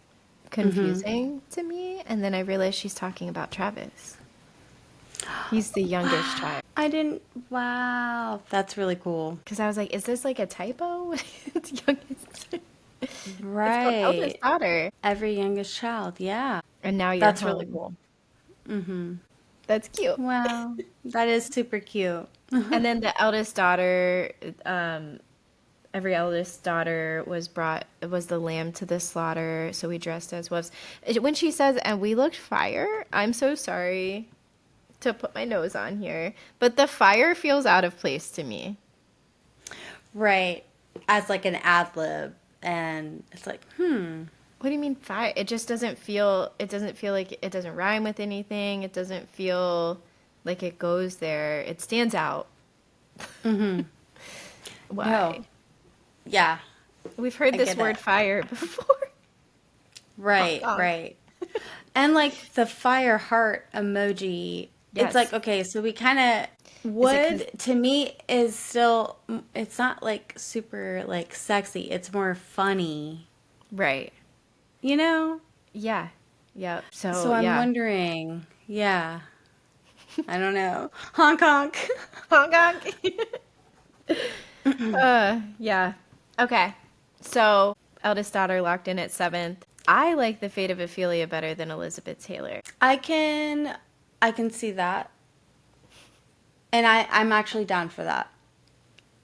Speaker 2: Hmm.
Speaker 1: confusing to me. And then I realized she's talking about Travis. He's the youngest child.
Speaker 2: I didn't. Wow, that's really cool.
Speaker 1: Because I was like, is this like a typo? It's youngest. It's called Eldest
Speaker 2: Right.
Speaker 1: Daughter.
Speaker 2: Every youngest child. Yeah.
Speaker 1: And now you're
Speaker 2: That's really
Speaker 1: home.
Speaker 2: cool. Hmm.
Speaker 1: That's cute.
Speaker 2: Wow. That is super cute.
Speaker 1: And then the eldest daughter, every eldest daughter was the lamb to the slaughter, so we dressed as wolves. When she says, and we looked fire, I'm so sorry to put my nose on here, but the fire feels out of place to me.
Speaker 2: Right. As like an ad lib. And it's like, hmm.
Speaker 1: What do you mean fire? It doesn't feel like it doesn't rhyme with anything. It doesn't feel like it goes there. It stands out.
Speaker 2: Hmm. No.
Speaker 1: Why?
Speaker 2: Yeah,
Speaker 1: We've heard
Speaker 2: I
Speaker 1: this
Speaker 2: get
Speaker 1: word
Speaker 2: it.
Speaker 1: fire before. Honk
Speaker 2: Right,
Speaker 1: honk.
Speaker 2: right. And like the fire heart emoji, it's
Speaker 1: Yes.
Speaker 2: like, okay, so we kind of
Speaker 1: Is it because
Speaker 2: wood to me is still, it's not like super like sexy. It's more funny,
Speaker 1: right?
Speaker 2: you know?
Speaker 1: Yeah. Yep. So
Speaker 2: So I'm
Speaker 1: yeah.
Speaker 2: wondering, yeah, I don't know. Honk honk.
Speaker 1: Honk honk. Yeah. Okay. So eldest daughter locked in at seventh. I like the fate of Ophelia better than Elizabeth Taylor.
Speaker 2: I can I can see that. And I'm actually down for that.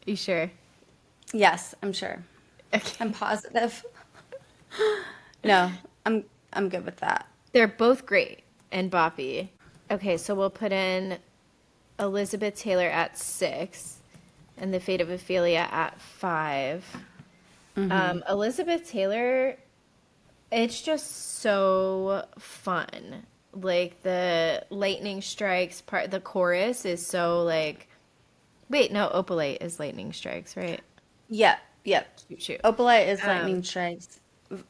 Speaker 1: You sure?
Speaker 2: Yes, I'm sure. I'm
Speaker 1: Okay.
Speaker 2: positive. No, I'm good with that.
Speaker 1: They're both great and boppy. Okay, so we'll put in Elizabeth Taylor at six and the fate of Ophelia at five. Elizabeth Taylor, it's just so fun. Like the lightning strikes part, the chorus is so like. Wait, no, Opalite is lightning strikes, right?
Speaker 2: Yep, yep.
Speaker 1: Shoot, shoot.
Speaker 2: Opalite is
Speaker 1: Um,
Speaker 2: lightning strikes.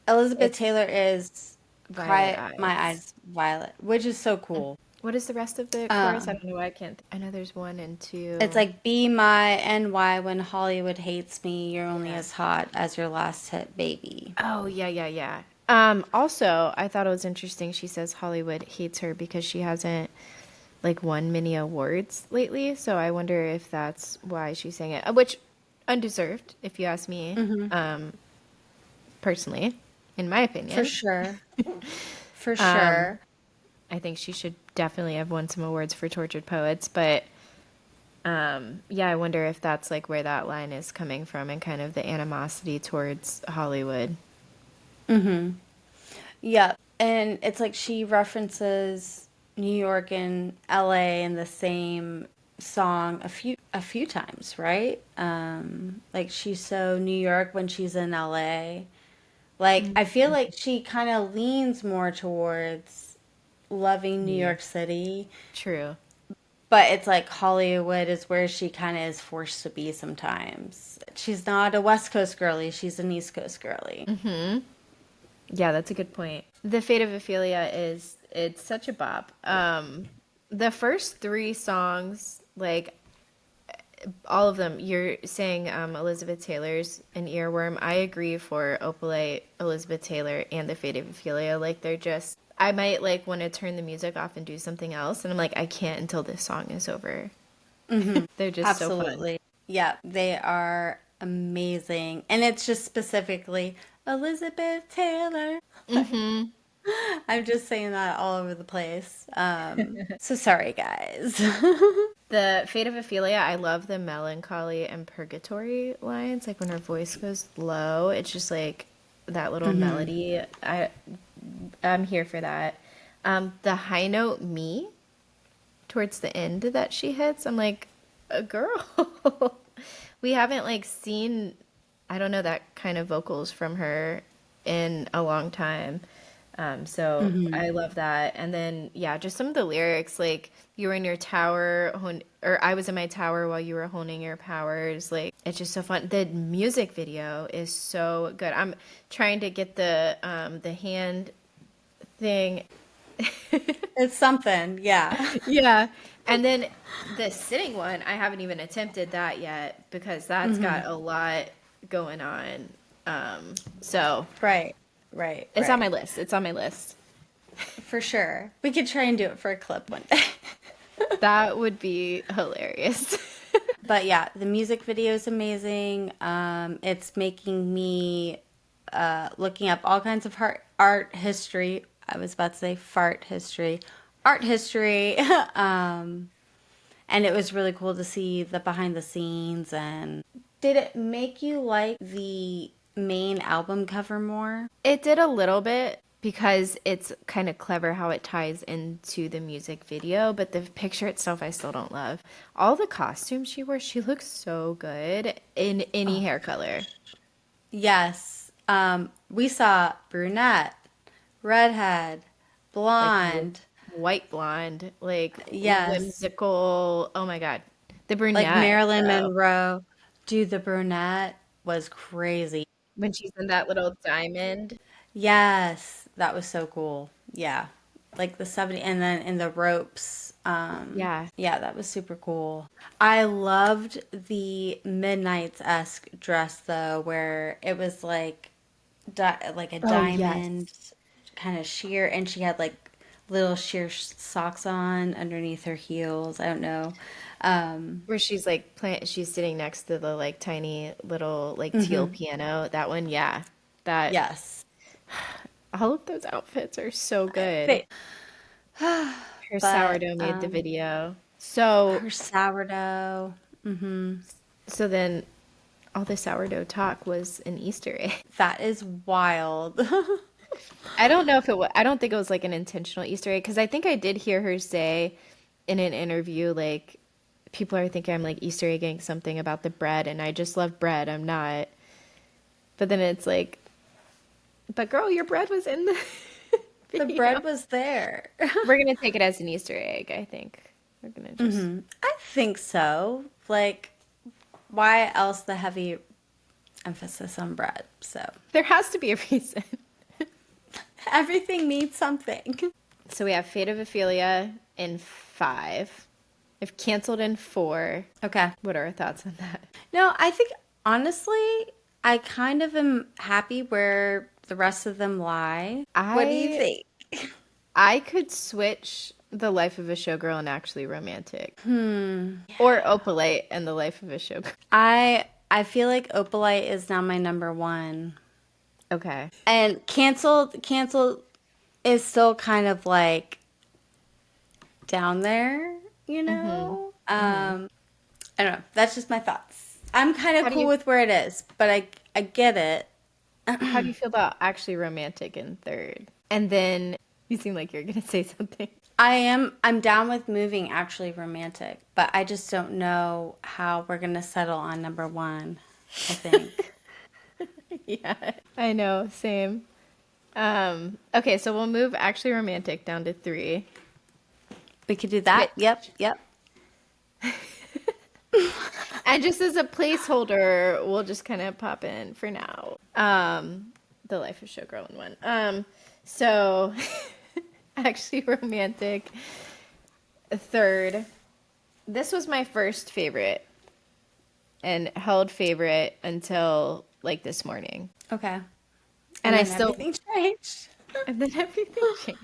Speaker 2: Elizabeth
Speaker 1: it's
Speaker 2: Taylor is
Speaker 1: Violet
Speaker 2: cry my
Speaker 1: Eyes.
Speaker 2: eyes violet, which is so cool.
Speaker 1: What is the rest of the chorus? I
Speaker 2: Um,
Speaker 1: don't know why I can't. I know there's one and
Speaker 2: it's
Speaker 1: two.
Speaker 2: like be my NY when Hollywood hates me. You're only
Speaker 1: Yeah.
Speaker 2: as hot as your last hit, baby.
Speaker 1: Oh, yeah, yeah, yeah. Also, I thought it was interesting. She says Hollywood hates her because she hasn't like won many awards lately. So I wonder if that's why she's saying it, which undeserved, if you ask me, personally, in my
Speaker 2: For
Speaker 1: opinion.
Speaker 2: sure. For
Speaker 1: Um,
Speaker 2: sure.
Speaker 1: I think she should definitely have won some awards for Tortured Poets, but yeah, I wonder if that's like where that line is coming from and kind of the animosity towards Hollywood.
Speaker 2: Yep. And it's like she references New York and LA in the same song a few times, right? Like she's so New York when she's in LA. Like I feel like she kind of leans more towards loving New
Speaker 1: Yeah.
Speaker 2: York City,
Speaker 1: True.
Speaker 2: but it's like Hollywood is where she kind of is forced to be sometimes. She's not a West Coast girly, she's an East Coast girly.
Speaker 1: Yeah, that's a good point. The Fate of Ophelia is it's such a bop. The first three songs, like all of them, you're saying Elizabeth Taylor's an earworm. I agree for Opalite, Elizabeth Taylor, and The Fate of Ophelia. Like they're just I might like want to turn the music off and do something else, and I'm like I can't until this song is over. They're just so fun.
Speaker 2: Absolutely. Yeah, they are amazing. And it's just specifically Elizabeth Taylor. I'm just saying that all over the place. So sorry, guys.
Speaker 1: The Fate of Ophelia, I love the melancholy and purgatory lines. Like when her voice goes low, it's just like that little melody. I'm here for that. The high note me towards the end that she hits, I'm like, a girl. We haven't like seen, I don't know, that kind of vocals from her in a long time. So I love that. And then, yeah, just some of the lyrics, like you were in your tower, or I was in my tower while you were honing your powers. Like it's just so fun. The music video is so good. I'm trying to get the hand thing.
Speaker 2: It's something, yeah.
Speaker 1: Yeah. And then the sitting one, I haven't even attempted that yet because that's got a lot going on. So
Speaker 2: Right, right,
Speaker 1: it's on
Speaker 2: right.
Speaker 1: my list. It's on my list.
Speaker 2: For sure. We could try and do it for a clip one day.
Speaker 1: That would be hilarious.
Speaker 2: But yeah, the music video is amazing. It's making me looking up all kinds of art history. I was about to say fart history, art history. And it was really cool to see the behind the scenes. And did it make you like the main album cover more?
Speaker 1: It did a little bit because it's kind of clever how it ties into the music video, but the picture itself I still don't love. All the costumes she wore, she looks so good in any hair color.
Speaker 2: Yes. We saw brunette, redhead,
Speaker 1: Like
Speaker 2: blonde.
Speaker 1: white blonde, like
Speaker 2: Yes.
Speaker 1: whimsical. Oh my God. The
Speaker 2: Like
Speaker 1: brunette,
Speaker 2: Marilyn
Speaker 1: though.
Speaker 2: Monroe. Do the brunette. was crazy.
Speaker 1: When she's in that little diamond.
Speaker 2: Yes, that was so cool. Yeah. Like the 70 and then in the ropes.
Speaker 1: Yeah.
Speaker 2: Yeah, that was super cool. I loved the Midnights-esque dress though, where it was like like a
Speaker 1: Oh,
Speaker 2: diamond
Speaker 1: yes.
Speaker 2: kind of sheer and she had like little sheer socks on underneath her heels. I don't know. Um,
Speaker 1: Where she's like she's sitting next to the like tiny little like teal
Speaker 2: mhm.
Speaker 1: piano. That one, yeah. That
Speaker 2: Yes.
Speaker 1: all of those outfits are so good.
Speaker 2: But,
Speaker 1: Her
Speaker 2: but
Speaker 1: sourdough made the video. So
Speaker 2: her sourdough. Hmm.
Speaker 1: so then all the sourdough talk was an Easter egg.
Speaker 2: That is wild.
Speaker 1: I don't know if it was, I don't think it was like an intentional Easter egg because I think I did hear her say in an interview like people are thinking I'm like Easter egging something about the bread and I just love bread. I'm not. But then it's like, but girl, your bread was in the
Speaker 2: The
Speaker 1: video.
Speaker 2: bread was there.
Speaker 1: We're gonna take it as an Easter egg, I think. We're gonna just
Speaker 2: I think so. Like, why else the heavy emphasis on bread? So
Speaker 1: there has to be a reason.
Speaker 2: everything needs something.
Speaker 1: So we have Fate of Ophelia in 5. If canceled in 4.
Speaker 2: Okay.
Speaker 1: What are our thoughts on that?
Speaker 2: No, I think honestly, I kind of am happy where the rest of them lie. What do you
Speaker 1: I
Speaker 2: think?
Speaker 1: I could switch The Life of a Showgirl and Actually Romantic. Or Opalite and The Life of a Showgirl.
Speaker 2: I feel like Opalite is now my number one.
Speaker 1: Okay.
Speaker 2: And canceled is still kind of like down there, you know? I don't know. That's just my thoughts. I'm kind of
Speaker 1: How do
Speaker 2: cool
Speaker 1: you
Speaker 2: with where it is, but I get it.
Speaker 1: how do you feel about Actually Romantic in 3rd? And then you seem like you're gonna say something.
Speaker 2: I'm down with moving actually romantic, but I just don't know how we're gonna settle on number one, I think.
Speaker 1: Yeah, I know, same. Okay, so we'll move Actually Romantic down to 3.
Speaker 2: We could do that.
Speaker 1: But
Speaker 2: Yep, yep.
Speaker 1: and just as a placeholder, we'll just kind of pop in for now. The Life of Showgirl in 1. So Actually Romantic 3rd. This was my first favorite and held favorite until like this morning.
Speaker 2: Okay.
Speaker 1: And I
Speaker 2: then
Speaker 1: still
Speaker 2: everything changed.
Speaker 1: and then everything changed.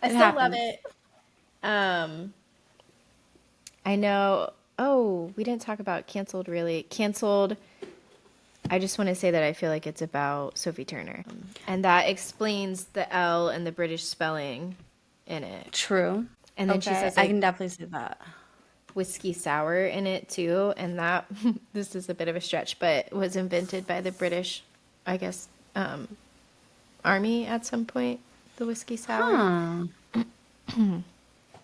Speaker 1: I
Speaker 2: It
Speaker 1: still love
Speaker 2: happens.
Speaker 1: it. Um I know. Oh, we didn't talk about canceled really. Canceled. I just want to say that I feel like it's about Sophie Turner. And that explains the L and the British spelling in it.
Speaker 2: True.
Speaker 1: And then she
Speaker 2: Okay.
Speaker 1: says
Speaker 2: I
Speaker 1: like
Speaker 2: can definitely see that.
Speaker 1: whiskey sour in it too. And that, this is a bit of a stretch, but was invented by the British, I guess, army at some point, the whiskey sour.
Speaker 2: Huh.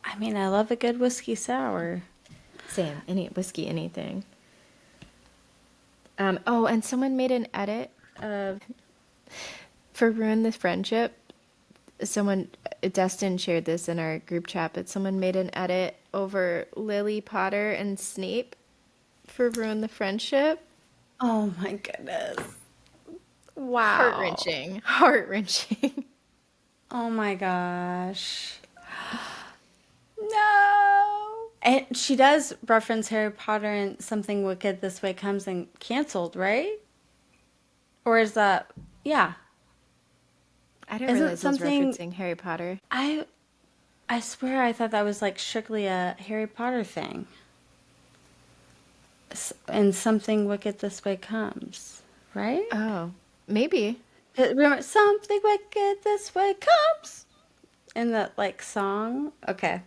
Speaker 2: I mean, I love a good whiskey sour.
Speaker 1: Same, any whiskey, anything. Oh, and someone made an edit of for Ruin the Friendship. Someone, Destin shared this in our group chat, but someone made an edit over Lily Potter and Snape for Ruin the Friendship.
Speaker 2: Oh my goodness.
Speaker 1: Heart
Speaker 2: Wow.
Speaker 1: wrenching. Heart wrenching.
Speaker 2: Oh my gosh. No. And she does reference Harry Potter and Something Wicked This Way Comes and canceled, right? Or is that, yeah.
Speaker 1: I didn't
Speaker 2: Isn't
Speaker 1: realize I was
Speaker 2: something,
Speaker 1: referencing Harry Potter.
Speaker 2: I swear I thought that was like strictly a Harry Potter thing. And Something Wicked This Way Comes, right?
Speaker 1: Oh, maybe.
Speaker 2: Remember, Something Wicked This Way Comes in that like song? Okay.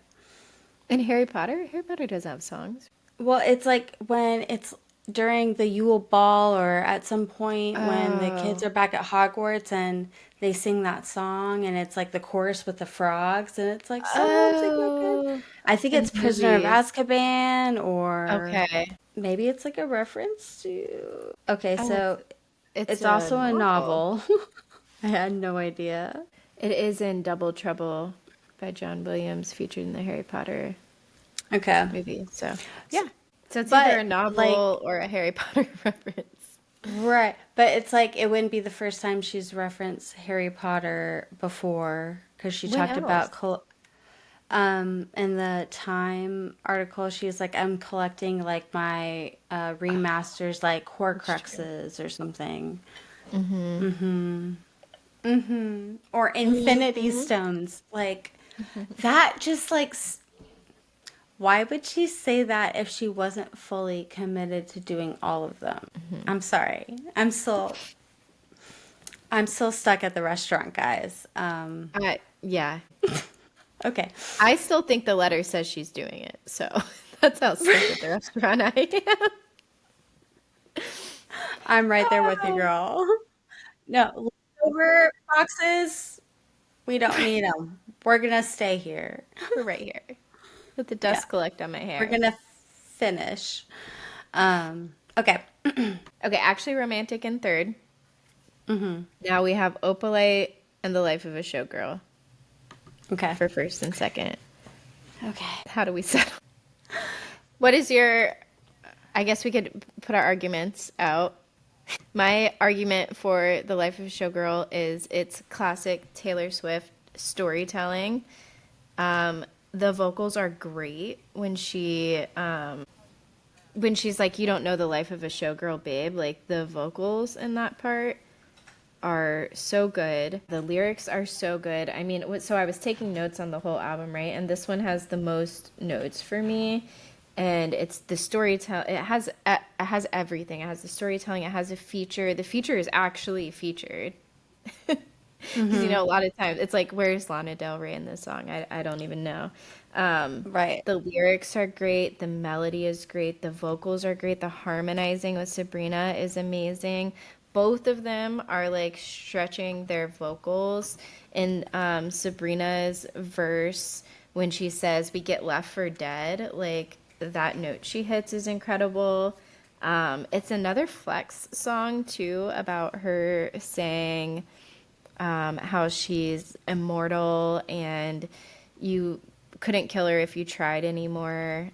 Speaker 1: In Harry Potter? Harry Potter doesn't have songs.
Speaker 2: Well, it's like when it's during the Yule Ball or at some point when the kids
Speaker 1: Oh,
Speaker 2: are back at Hogwarts and they sing that song and it's like the chorus with the frogs and it's like something wicked.
Speaker 1: oh,
Speaker 2: I think
Speaker 1: in
Speaker 2: it's Prisoner of
Speaker 1: movies.
Speaker 2: Azkaban or
Speaker 1: Okay.
Speaker 2: maybe it's like a reference to. Okay,
Speaker 1: Oh,
Speaker 2: so
Speaker 1: it's
Speaker 2: it's
Speaker 1: a
Speaker 2: also a
Speaker 1: novel.
Speaker 2: novel. I had no idea.
Speaker 1: It is in Double Trouble by John Williams, featured in the Harry Potter
Speaker 2: Okay.
Speaker 1: movie. So, yeah. So it's either a
Speaker 2: But like
Speaker 1: novel or a Harry Potter reference.
Speaker 2: Right. But it's like it wouldn't be the first time she's referenced Harry Potter before because she
Speaker 1: When
Speaker 2: talked about
Speaker 1: else?
Speaker 2: in the Time article she was like I'm collecting like my remasters like
Speaker 1: That's true.
Speaker 2: Horcruxes or something.
Speaker 1: Mm-hmm.
Speaker 2: Or Infinity
Speaker 1: Mm-hmm.
Speaker 2: Stones. Like that just like why would she say that if she wasn't fully committed to doing all of them? I'm sorry. I'm still stuck at the restaurant, guys.
Speaker 1: Yeah.
Speaker 2: Okay.
Speaker 1: I still think the letter says she's doing it, so that's how stuck at the restaurant I am.
Speaker 2: I'm right there with you, girl. No, leftover boxes, we don't need them. We're gonna stay here.
Speaker 1: We're right here. Let the
Speaker 2: Yeah,
Speaker 1: dust collect on my
Speaker 2: we're
Speaker 1: hair.
Speaker 2: gonna finish. Okay.
Speaker 1: Okay, actually romantic in third. Now we have Opalite and the Life of a Showgirl
Speaker 2: Okay.
Speaker 1: for first and second.
Speaker 2: Okay.
Speaker 1: How do we settle? What is your, I guess we could put our arguments out. My argument for the Life of a Showgirl is its classic Taylor Swift storytelling. The vocals are great when she's like, "You don't know the life of a showgirl, babe." Like the vocals in that part are so good. The lyrics are so good. I mean, so I was taking notes on the whole album, right? And this one has the most notes for me. And it's the storytelling. It has everything. It has the storytelling. It has a feature. The feature is actually featured. Because a lot of times it's like, where's Lana Del Rey in this song? I don't even know.
Speaker 2: Right.
Speaker 1: The lyrics are great. The melody is great. The vocals are great. The harmonizing with Sabrina is amazing. Both of them are like stretching their vocals. In Sabrina's verse, when she says, "We get left for dead," like that note she hits is incredible. It's another Flex song too about her saying how she's immortal and you couldn't kill her if you tried anymore.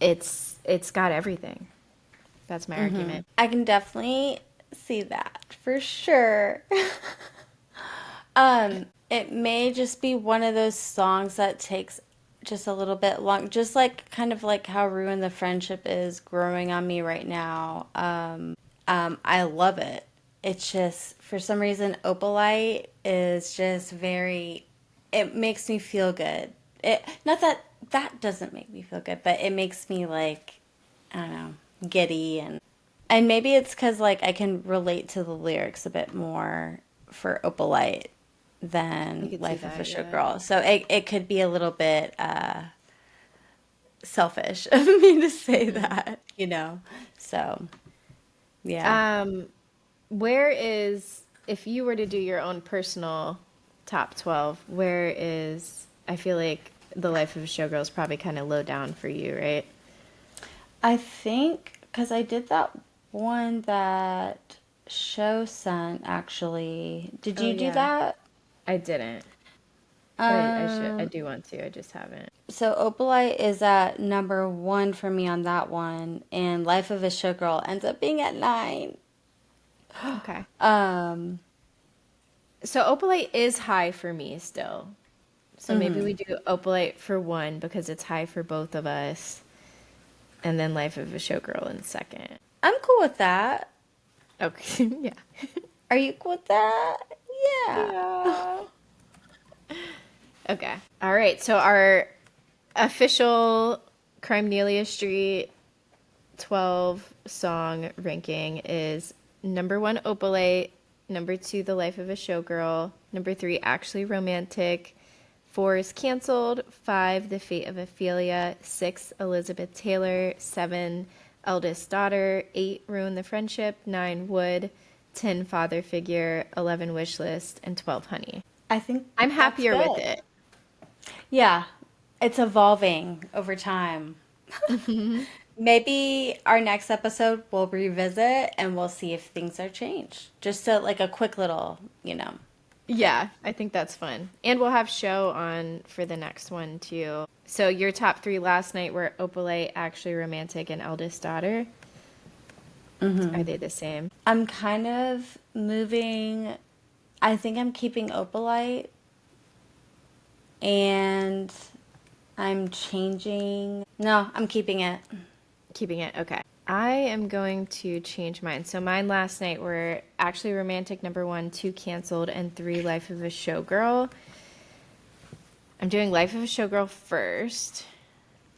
Speaker 1: It's got everything. That's my argument.
Speaker 2: I can definitely see that for sure. It may just be one of those songs that takes just a little bit long, just like kind of like how Ruin the Friendship is growing on me right now. I love it. It's just for some reason Opalite is just very. It makes me feel good. It not that that doesn't make me feel good, but it makes me like I don't know giddy and maybe it's because like I can relate to the lyrics a bit more for Opalite
Speaker 1: I
Speaker 2: than
Speaker 1: could see
Speaker 2: Life of a
Speaker 1: that, yeah.
Speaker 2: Showgirl. So it could be a little bit selfish of me to say that, you know. So yeah.
Speaker 1: Where is, if you were to do your own personal top 12, where is, I feel like The Life of a Showgirl is probably kind of low down for you, right?
Speaker 2: I think because I did that one that Show sent actually. Did
Speaker 1: Oh,
Speaker 2: you do
Speaker 1: yeah.
Speaker 2: that?
Speaker 1: I didn't, but I should, I
Speaker 2: Um,
Speaker 1: do want to, I just haven't.
Speaker 2: so Opalite is at number one for me on that one, and Life of a Showgirl ends up being at nine.
Speaker 1: Okay.
Speaker 2: Um,
Speaker 1: So Opalite is high for me still. So maybe we do Opalite for one because it's high for both of us, and then Life of a Showgirl in second.
Speaker 2: I'm cool with that.
Speaker 1: Okay, yeah.
Speaker 2: Are you cool with that? Yeah.
Speaker 1: Yeah. Okay. All right. So our official Crimenelia Street 12 song ranking is number one, Opalite. Number two, The Life of a Showgirl. Number three, Actually Romantic. Four is Canceled. Five, The Fate of Ophelia. Six, Elizabeth Taylor. Seven, Eldest Daughter. Eight, Ruin the Friendship. Nine, Wood. 10, Father Figure. 11, Wishlist. And 12, Honey.
Speaker 2: I think
Speaker 1: I'm
Speaker 2: that's
Speaker 1: happier with
Speaker 2: good.
Speaker 1: it.
Speaker 2: Yeah. It's evolving over time. Maybe our next episode we'll revisit and we'll see if things are changed. Just like a quick little thing.
Speaker 1: Yeah, I think that's fun. And we'll have show on for the next one too. So your top three last night were Opalite, Actually Romantic, and Eldest Daughter. Are they the same?
Speaker 2: I'm kind of moving. I think I'm keeping Opalite, and I'm changing. No, I'm keeping it.
Speaker 1: Keeping it. Okay. I am going to change mine. So mine last night were actually Romantic number 1, 2 Canceled, and 3 Life of a Showgirl. I'm doing Life of a Showgirl first.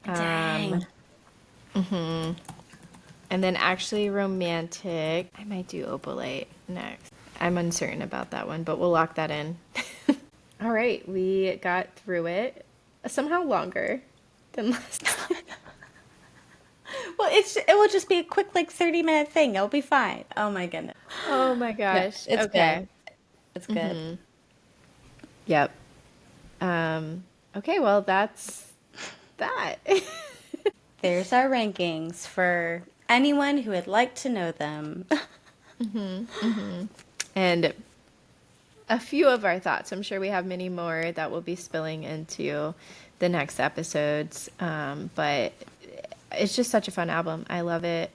Speaker 2: Dang.
Speaker 1: And then actually Romantic. I might do Opalite next. I'm uncertain about that one, but we'll lock that in. All right, we got through it. Somehow longer than last time.
Speaker 2: Well, it will just be a quick, like, 30-minute thing. It'll be fine. Oh my goodness.
Speaker 1: Oh my
Speaker 2: No,
Speaker 1: gosh.
Speaker 2: it's
Speaker 1: Okay.
Speaker 2: good. It's good.
Speaker 1: Yep. Okay, well, that's that.
Speaker 2: There's our rankings for anyone who would like to know them.
Speaker 1: And a few of our thoughts. I'm sure we have many more that will be spilling into the next episodes. But it's just such a fun album. I love it.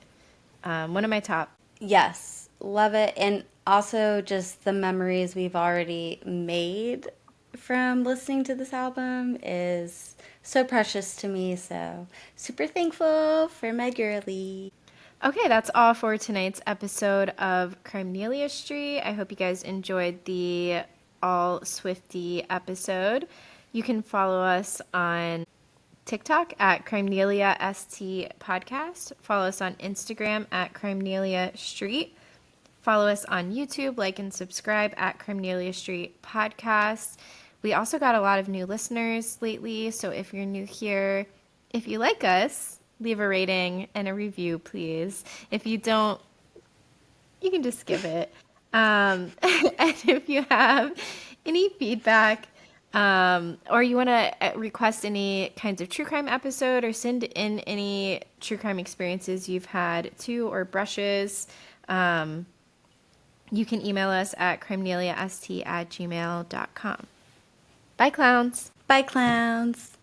Speaker 1: One of my top.
Speaker 2: Yes, love it. And also just the memories we've already made from listening to this album is so precious to me. So super thankful for my girlie.
Speaker 1: Okay, that's all for tonight's episode of Crimenelia Street. I hope you guys enjoyed the all Swifty episode. You can follow us on TikTok at Crimenelia ST Podcast. Follow us on Instagram at Crimenelia Street. Follow us on YouTube, like and subscribe at Crimenelia Street Podcast. We also got a lot of new listeners lately, so if you're new here, if you like us, leave a rating and a review, please. If you don't, you can just skip it. And if you have any feedback, or you want to request any kinds of true crime episode or send in any true crime experiences you've had too, or brushes, you can email us at crimeneliast@gmail.com. Bye, clowns.
Speaker 2: Bye, clowns.